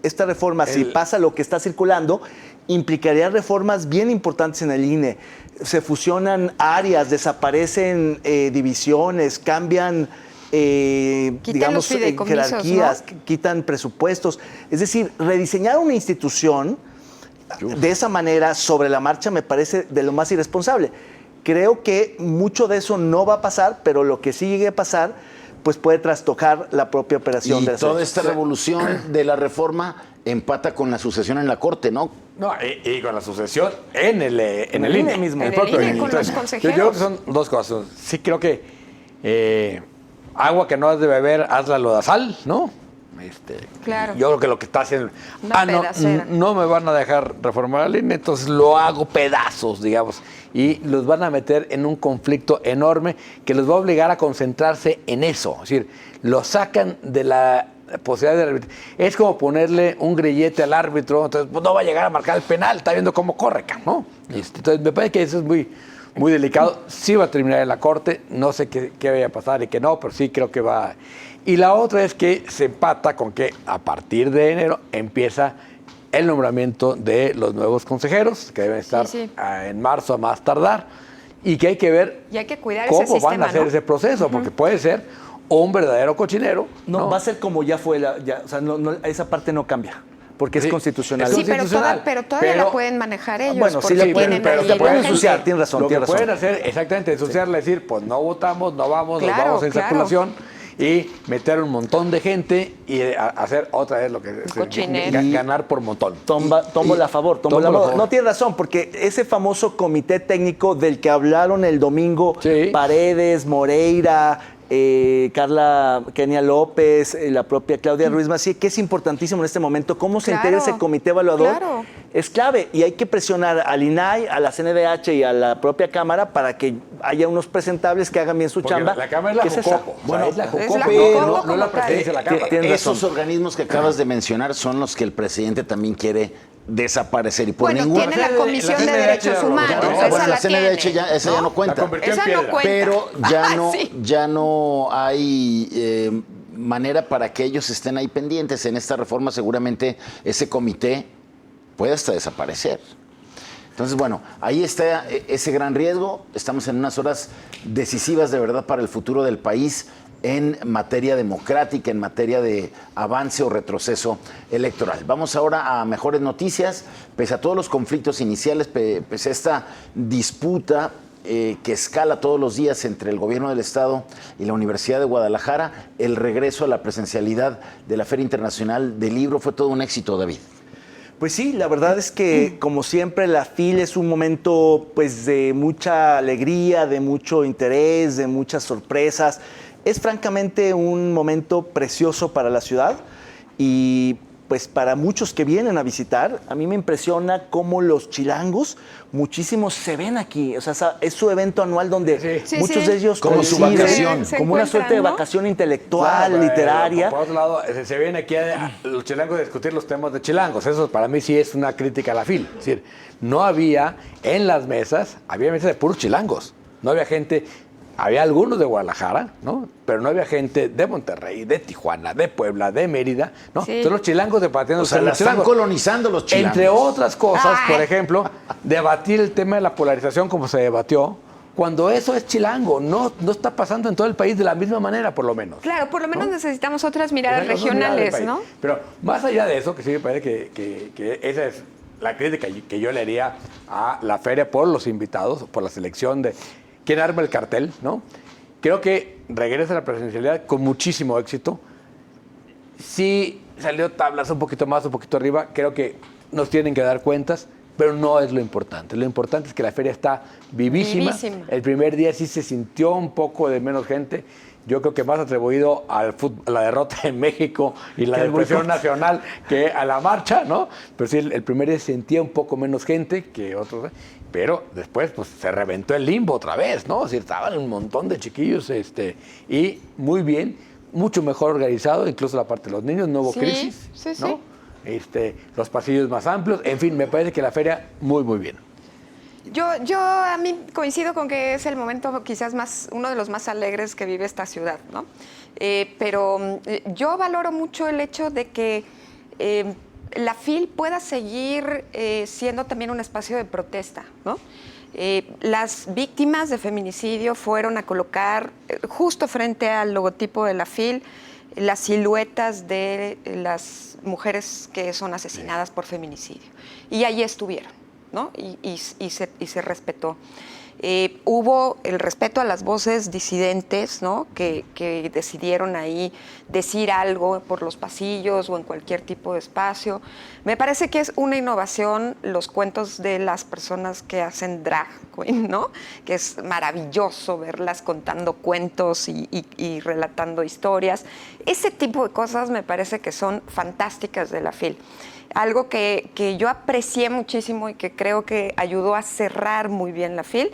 esta reforma, si pasa lo que está circulando, implicaría reformas bien importantes en el INE. Se fusionan áreas, desaparecen divisiones, cambian los fideicomisos, jerarquías, ¿no? quitan presupuestos. Es decir, rediseñar una institución de esa manera sobre la marcha me parece de lo más irresponsable. Creo que mucho de eso no va a pasar, pero lo que sí llegue a pasar, pues puede trastocar la propia operación Y de las toda elecciones. esta revolución de la reforma empata con la sucesión en la Corte, ¿no? No, y con la sucesión en el INE INE mismo. En el propio INE, INE. con los Entonces, yo creo que consejeros. son dos cosas. Sí creo que agua que no has de beber, hazla lodazal, ¿no? Claro. Yo creo que lo que está haciendo... Una no, pedacera. no me van a dejar reformar al INE, entonces lo hago pedazos, digamos. Y los van a meter en un conflicto enorme que los va a obligar a concentrarse en eso. Es decir, lo sacan de la posibilidad de arbitrar. Es como ponerle un grillete al árbitro, entonces pues, no va a llegar a marcar el penal, está viendo cómo corre, ¿no? Entonces me parece que eso es muy delicado. Sí va a terminar en la Corte, no sé qué vaya a pasar y qué no, pero sí creo que va. Y la otra es que se empata con que a partir de enero empieza el nombramiento de los nuevos consejeros, que deben estar sí. en marzo a más tardar, y que hay que ver Y hay que cuidar cómo ese sistema, van a hacer ¿no? ese proceso, porque puede ser un verdadero cochinero. No, va a ser como ya fue, o sea, esa parte no cambia, porque es Sí, constitucional. es Sí, pero, constitucional, todavía la pero- pueden manejar ellos. Bueno, sí porque la pueden, tienen pero ahí te pueden la gente. ensuciar, tienes razón, Lo que tienes razón. pueden hacer, exactamente, ensuciarle, decir, pues no votamos, no vamos, nos Claro, vamos en claro. circulación, y meter un montón de gente y hacer otra vez lo que cochinero. ganar por montón. Tómbola a favor, tómbola a favor. favor. No tiene razón, porque ese famoso comité técnico del que hablaron el domingo, Sí. Paredes, Moreira, Carla Kenia López, la propia Claudia Ruiz Massieu, que es importantísimo en este momento, cómo se Claro, integra ese comité evaluador, claro. es clave, y hay que presionar al INAI, a la CNDH y a la propia Cámara para que haya unos presentables que hagan bien su Porque chamba. la Cámara es la ¿Qué esa? Jocopo. Bueno, es la es Jocopo, la pero Jocopo no la como presidencia de la Cámara. Tienes Esos razón. organismos que acabas de mencionar son los que el presidente también quiere desaparecer y por Bueno, ningún... tiene la Comisión de CNDH Derechos ya lo Humanos. logró. Esa Bueno, la la CNDH tiene, ya, esa ya no cuenta. La convirtió en Esa no piedra. cuenta. Pero ya Ah, no, sí. ya no hay manera para que ellos estén ahí pendientes. En esta reforma seguramente ese comité puede hasta desaparecer. Entonces, bueno, ahí está ese gran riesgo. Estamos en unas horas decisivas de verdad para el futuro del país en materia democrática, en materia de avance o retroceso electoral. Vamos ahora a mejores noticias. Pese a todos los conflictos iniciales, pese a esta disputa que escala todos los días entre el gobierno del Estado y la Universidad de Guadalajara, el regreso a la presencialidad de la Feria Internacional del Libro fue todo un éxito, David. Pues sí, la verdad es que, como siempre, la FIL es un momento pues, de mucha alegría, de mucho interés, de muchas sorpresas. Es francamente un momento precioso para la ciudad y pues para muchos que vienen a visitar, a mí me impresiona cómo los chilangos, muchísimos se ven aquí. O sea, es su evento anual donde Sí, muchos sí. de ellos Como su coinciden, vacación. Se como una suerte de encuentran, ¿no? vacación intelectual, Claro, literaria. Por otro lado, se viene aquí a los chilangos a discutir los temas de chilangos. Eso para mí sí es una crítica a la FIL. Es decir, no había en las mesas, había mesas de puros chilangos. No había gente, había algunos de Guadalajara, ¿no? Pero no había gente de Monterrey, de Tijuana, de Puebla, de Mérida, ¿no? Sí. Son los chilangos departiendo O sea, la están colonizando los chilangos. Entre otras cosas, Ay. por ejemplo, debatir el tema de la polarización como se debatió, cuando eso es chilango, no está pasando en todo el país de la misma manera, por lo menos. Claro, por lo menos ¿no? necesitamos otras miradas Exacto, son miradas del regionales, país. ¿no? Pero más allá de eso, que sí me parece que esa es la crítica que yo le haría a la feria por los invitados, por la selección de quién arma el cartel, ¿no? Creo que regresa a la presencialidad con muchísimo éxito. Sí salió tablas un poquito más, un poquito arriba, creo que nos tienen que dar cuentas, pero no es lo importante. Lo importante es que la feria está vivísima. Vivísima. El primer día sí se sintió un poco de menos gente. Yo creo que más atribuido al fútbol, a la derrota en México y la Que el depresión boicot. nacional que a la marcha, ¿no? Pero sí, el primer día se sentía un poco menos gente que otros. Pero después pues, se reventó el limbo otra vez, ¿no? Es decir, estaban un montón de chiquillos y muy bien, mucho mejor organizado, incluso la parte de los niños, no hubo Sí, crisis, sí, sí. ¿no? Los pasillos más amplios, en fin, me parece que la feria muy, muy bien. Yo a mí coincido con que es el momento quizás uno de los más alegres que vive esta ciudad, ¿no? Pero yo valoro mucho el hecho de que la FIL pueda seguir siendo también un espacio de protesta, ¿no? Las víctimas de feminicidio fueron a colocar justo frente al logotipo de la FIL las siluetas de las mujeres que son asesinadas por feminicidio. Y allí estuvieron, ¿no? Y se respetó. Hubo el respeto a las voces disidentes, ¿no? que decidieron ahí decir algo por los pasillos o en cualquier tipo de espacio. Me parece que es una innovación los cuentos de las personas que hacen drag queen, ¿no? Que es maravilloso verlas contando cuentos y relatando historias. Ese tipo de cosas me parece que son fantásticas de la FIL. Algo que yo aprecié muchísimo y que creo que ayudó a cerrar muy bien la FIL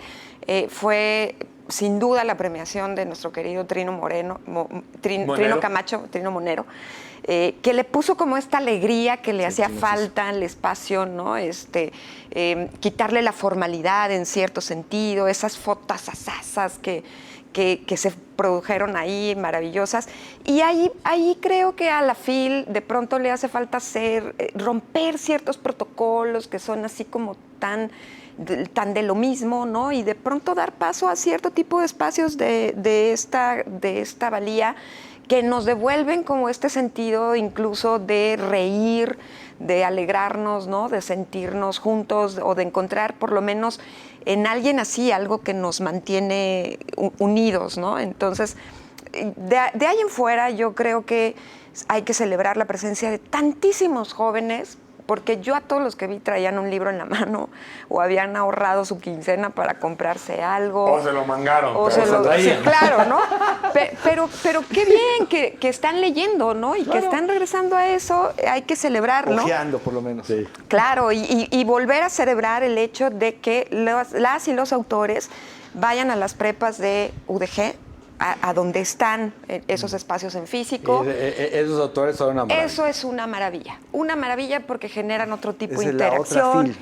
fue sin duda la premiación de nuestro querido Trino Monero, que le puso como esta alegría que le hacía falta al espacio, ¿no? Quitarle la formalidad en cierto sentido, esas fotos asasas que se produjeron ahí, maravillosas. Y ahí creo que a la FIL de pronto le hace falta romper ciertos protocolos que son así como tan de lo mismo, ¿no? Y de pronto dar paso a cierto tipo de espacios de esta valía que nos devuelven como este sentido incluso de reír, de alegrarnos, ¿no? De sentirnos juntos o de encontrar por lo menos en alguien así algo que nos mantiene unidos, ¿no? Entonces, de ahí en fuera yo creo que hay que celebrar la presencia de tantísimos jóvenes, porque yo a todos los que vi traían un libro en la mano o habían ahorrado su quincena para comprarse algo. O se lo mangaron, O pero se lo traían. sí, claro, ¿no? Pero qué bien que están leyendo, ¿no? Y que están regresando a eso, hay que celebrarlo. Ojeando, por lo menos. Sí. Claro, y volver a celebrar el hecho de que las y los autores vayan a las prepas de UDG, a donde están esos espacios en físico. Esos autores son una maravilla. Eso es una maravilla porque generan otro tipo de Esa es la otra interacción. FIL.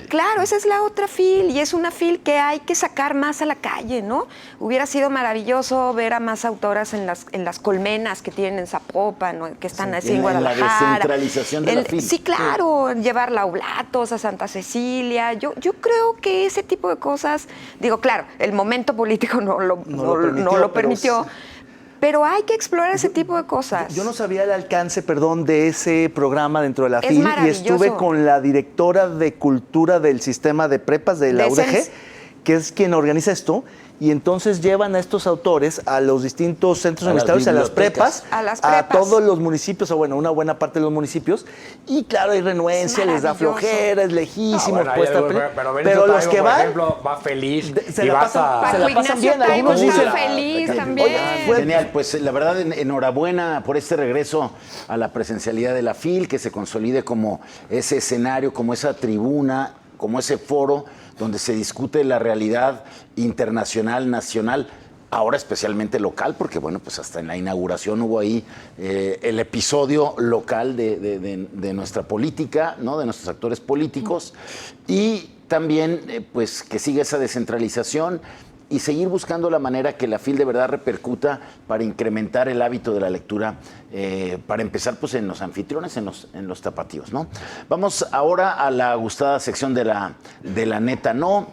Claro, esa es la otra FIL y es una FIL que hay que sacar más a la calle, ¿no? Hubiera sido maravilloso ver a más autoras en las colmenas que tienen en Zapopan, ¿no? Que están así en en la Guadalajara. descentralización de la FIL. Sí, claro, llevarla a Oblatos, a Santa Cecilia. Yo creo que ese tipo de cosas, digo, claro, el momento político no lo permitió, pero hay que explorar ese tipo de cosas. Yo no sabía el alcance, de ese programa dentro de la Es FIL y maravilloso. estuve con la directora de cultura del sistema de prepas de la De UDG, CENS. que es quien organiza esto, y entonces llevan a estos autores a los distintos centros A las universitarios, a las bibliotecas. prepas, A las a prepas. todos los municipios, o bueno, una buena parte de los municipios, y claro, hay renuencia, Es les da maravilloso. flojera, es lejísimo, Bueno, cuesta pero pero los que por van ejemplo, va feliz se y la vas pasan- a... se la Paco pasan Ignacio bien, algunos Taibo dicen- está feliz Oye, también. fue? Genial, pues la verdad enhorabuena por este regreso a la presencialidad de la FIL, que se consolide como ese escenario, como esa tribuna, como ese foro donde se discute la realidad internacional, nacional, ahora especialmente local, porque bueno, pues hasta en la inauguración hubo ahí el episodio local de nuestra política, ¿no? De nuestros actores políticos, y también pues que siga esa descentralización y seguir buscando la manera que la FIL de verdad repercuta para incrementar el hábito de la lectura, para empezar pues en los anfitriones, en los tapatíos, ¿no? Vamos ahora a la gustada sección de la neta no.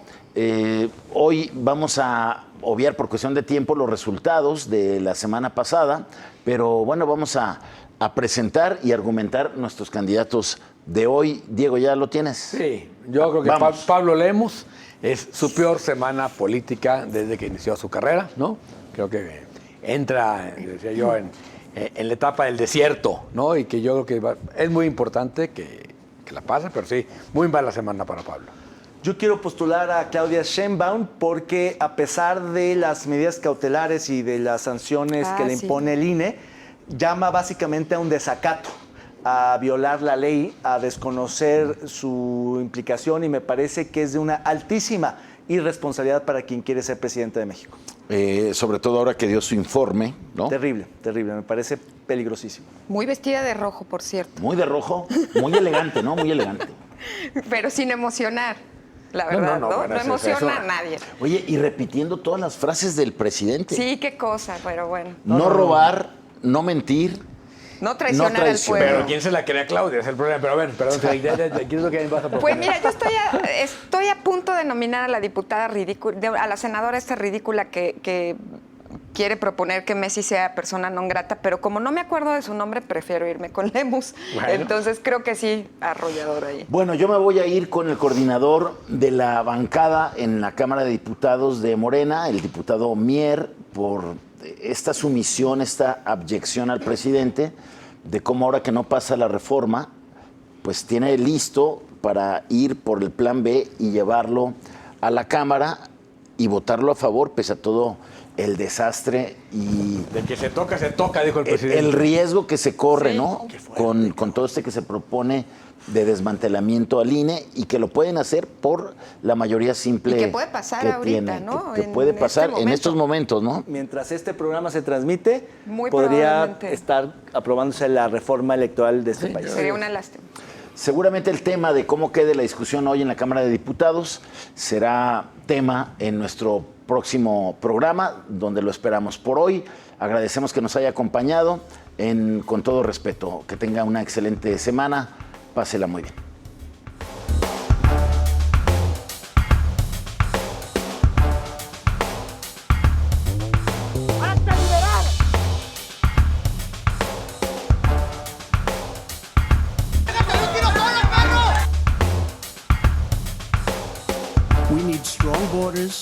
Hoy vamos a obviar por cuestión de tiempo los resultados de la semana pasada, pero bueno, vamos a presentar y argumentar nuestros candidatos de hoy. Diego, ¿ya lo tienes? Sí, yo creo que Pablo Lemos es su peor semana política desde que inició su carrera, ¿no? Creo que entra, decía yo, en la etapa del desierto, ¿no? Y que yo creo que es muy importante que la pase, pero sí, muy mala semana para Pablo. Yo quiero postular a Claudia Sheinbaum porque a pesar de las medidas cautelares y de las sanciones que le impone el INE, llama básicamente a un desacato, a violar la ley, a desconocer su implicación, y me parece que es de una altísima irresponsabilidad para quien quiere ser presidente de México. Sobre todo ahora que dio su informe, ¿no? Terrible, terrible, me parece peligrosísimo. Muy vestida de rojo, por cierto. Muy de rojo, muy elegante, ¿no? Muy elegante. Pero sin emocionar, la verdad, ¿no? Bueno, No emociona a nadie. Oye, y repitiendo todas las frases del presidente. Sí, qué cosa, pero bueno. No robar, no mentir. No traicionar al traicionar. pueblo. Pero ¿quién se la quería Claudia? Es el problema. Pero a ver, perdón, ¿qué es lo que vas a proponer? Pues mira, yo estoy a punto de nominar a la diputada ridícula, a la senadora esta ridícula que quiere proponer que Messi sea persona non grata, pero como no me acuerdo de su nombre, prefiero irme con Lemus. Bueno. Entonces creo que sí, arrollador ahí. Bueno, yo me voy a ir con el coordinador de la bancada en la Cámara de Diputados de Morena, el diputado Mier, por esta sumisión, esta abyección al presidente, de cómo ahora que no pasa la reforma, pues tiene listo para ir por el plan B y llevarlo a la Cámara y votarlo a favor, pese a todo el desastre y De que se toca, dijo el presidente. el riesgo que se corre, Sí. ¿no? Con todo este que se propone de desmantelamiento al INE, y que lo pueden hacer por la mayoría simple. Y que puede pasar que ahorita, tiene, ¿no? Que En puede este pasar en momento. estos momentos, ¿no? Mientras este programa se transmite, Muy podría probablemente. estar aprobándose la reforma electoral de este país. Sería una lástima. Seguramente el tema de cómo quede la discusión hoy en la Cámara de Diputados será tema en nuestro próximo programa, donde lo esperamos. Por hoy, agradecemos que nos haya acompañado con todo respeto. Que tenga una excelente semana. Pásela muy bien. ¡Hasta liberar! ¡Pégate un tiro solo, perro! We need strong borders,